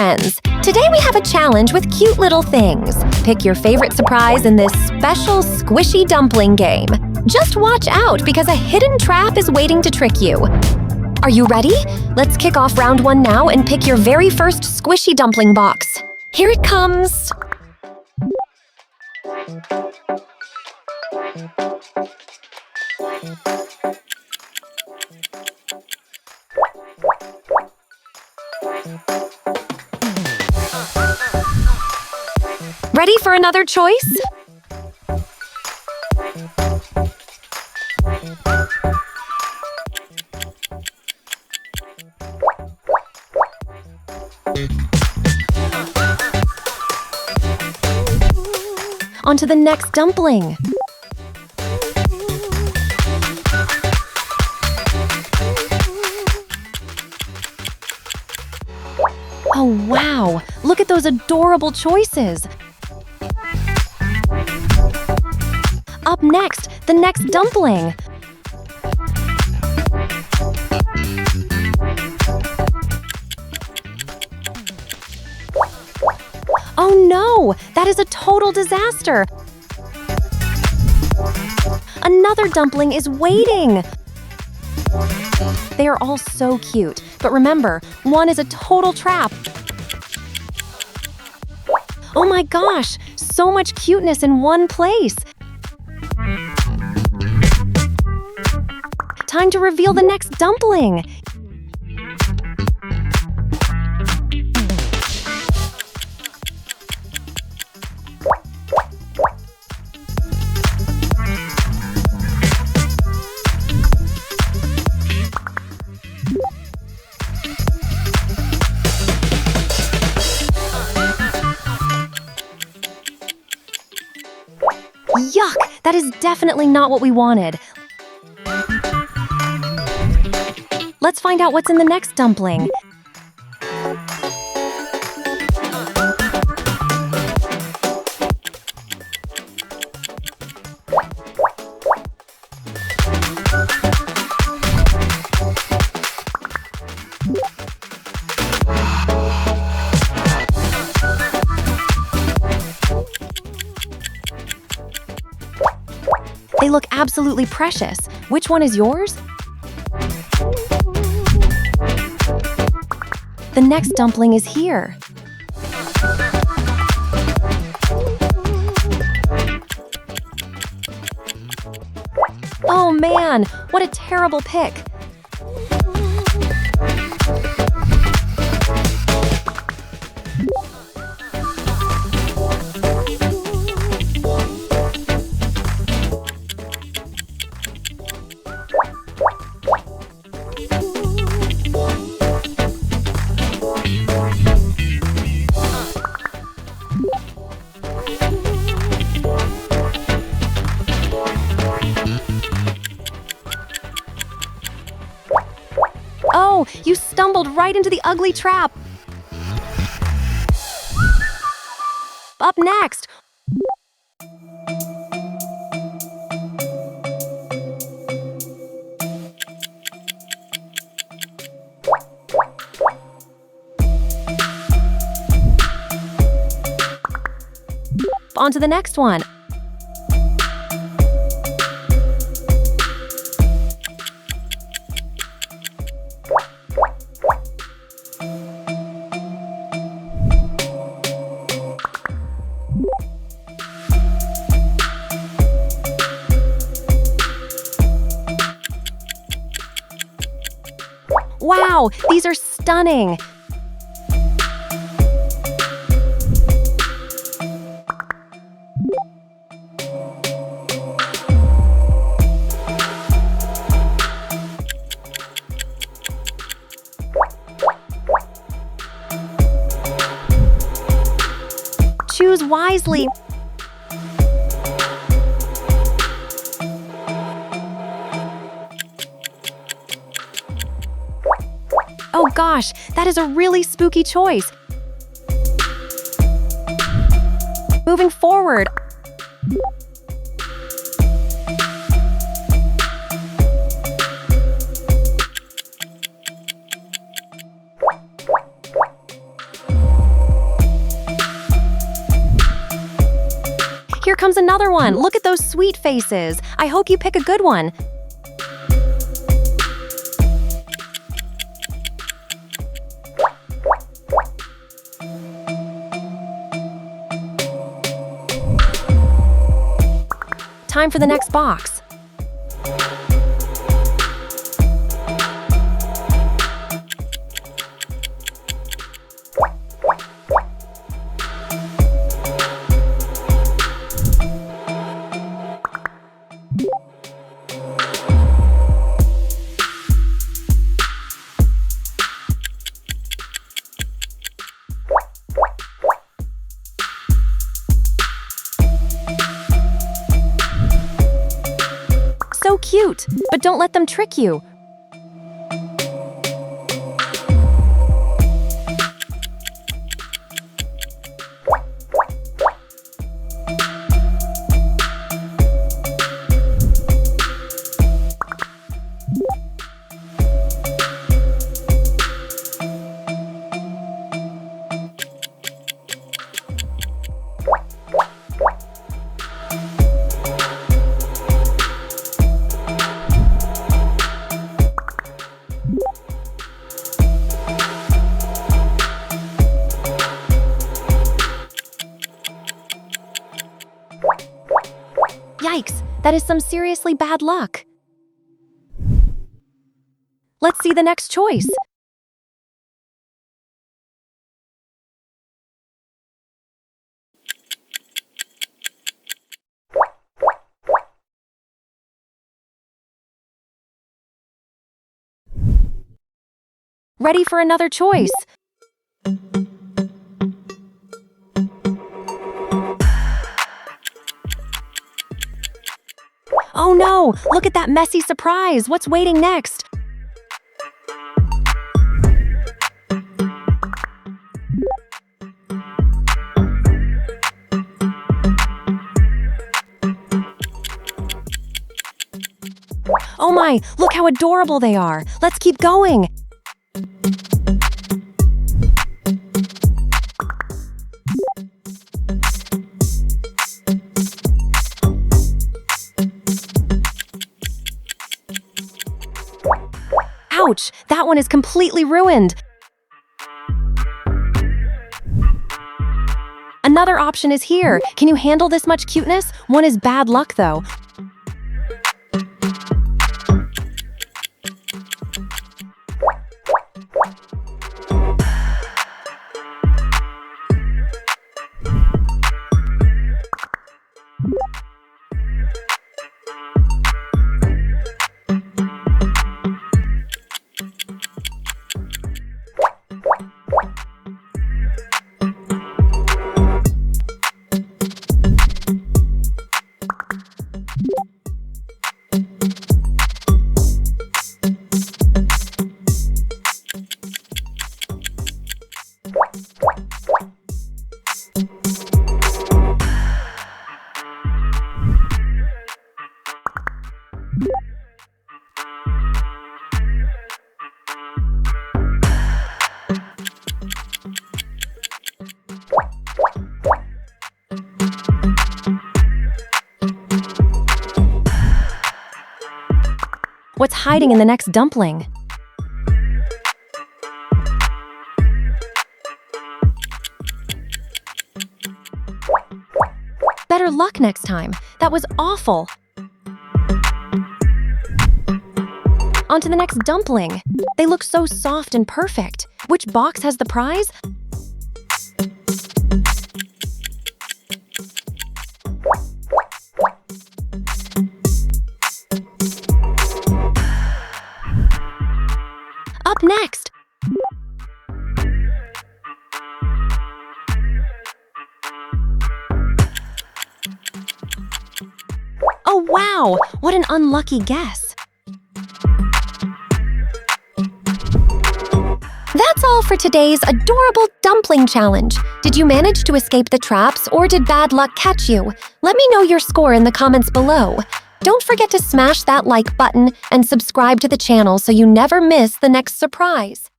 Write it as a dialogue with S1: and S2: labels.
S1: friends! Today we have a challenge with cute little things. Pick your favorite surprise in this special Squishy Dumpling game. Just watch out because a hidden trap is waiting to trick you. Are you ready? Let's kick off round 1 now and pick your very first Squishy Dumpling box. Here it comes! Ready for another choice? On to the next dumpling. Oh, wow! Look at those adorable choices! Up next, the next dumpling. Oh no! That is a total disaster! Another dumpling is waiting! They are all so cute, but remember, one is a total trap. Oh my gosh! So much cuteness in one place! Time to reveal the next dumpling! Yuck! That is definitely not what we wanted. Let's find out what's in the next dumpling. They look absolutely precious. Which one is yours? The next dumpling is here. Oh man, what a terrible pick. Oh, you stumbled right into the ugly trap. Up next. On to the next one. Wow, these are stunning! Choose wisely. Oh gosh, that is a really spooky choice. Moving forward. comes another one. Look at those sweet faces. I hope you pick a good one. Time for the next box. So cute, but don't let them trick you. Yikes, that is some seriously bad luck. Let's see the next choice. Ready for another choice. Oh no! Look at that messy surprise! What's waiting next? Oh my! Look how adorable they are! Let's keep going! Ouch! That one is completely ruined! Another option is here. Can you handle this much cuteness? One is bad luck, though. What's hiding in the next dumpling? Better luck next time. That was awful. On to the next dumpling. They look so soft and perfect. Which box has the prize? Up next! Oh wow! What an unlucky guess! That's all for today's adorable dumpling challenge. Did you manage to escape the traps, or did bad luck catch you? Let me know your score in the comments below. Don't forget to smash that like button and subscribe to the channel so you never miss the next surprise.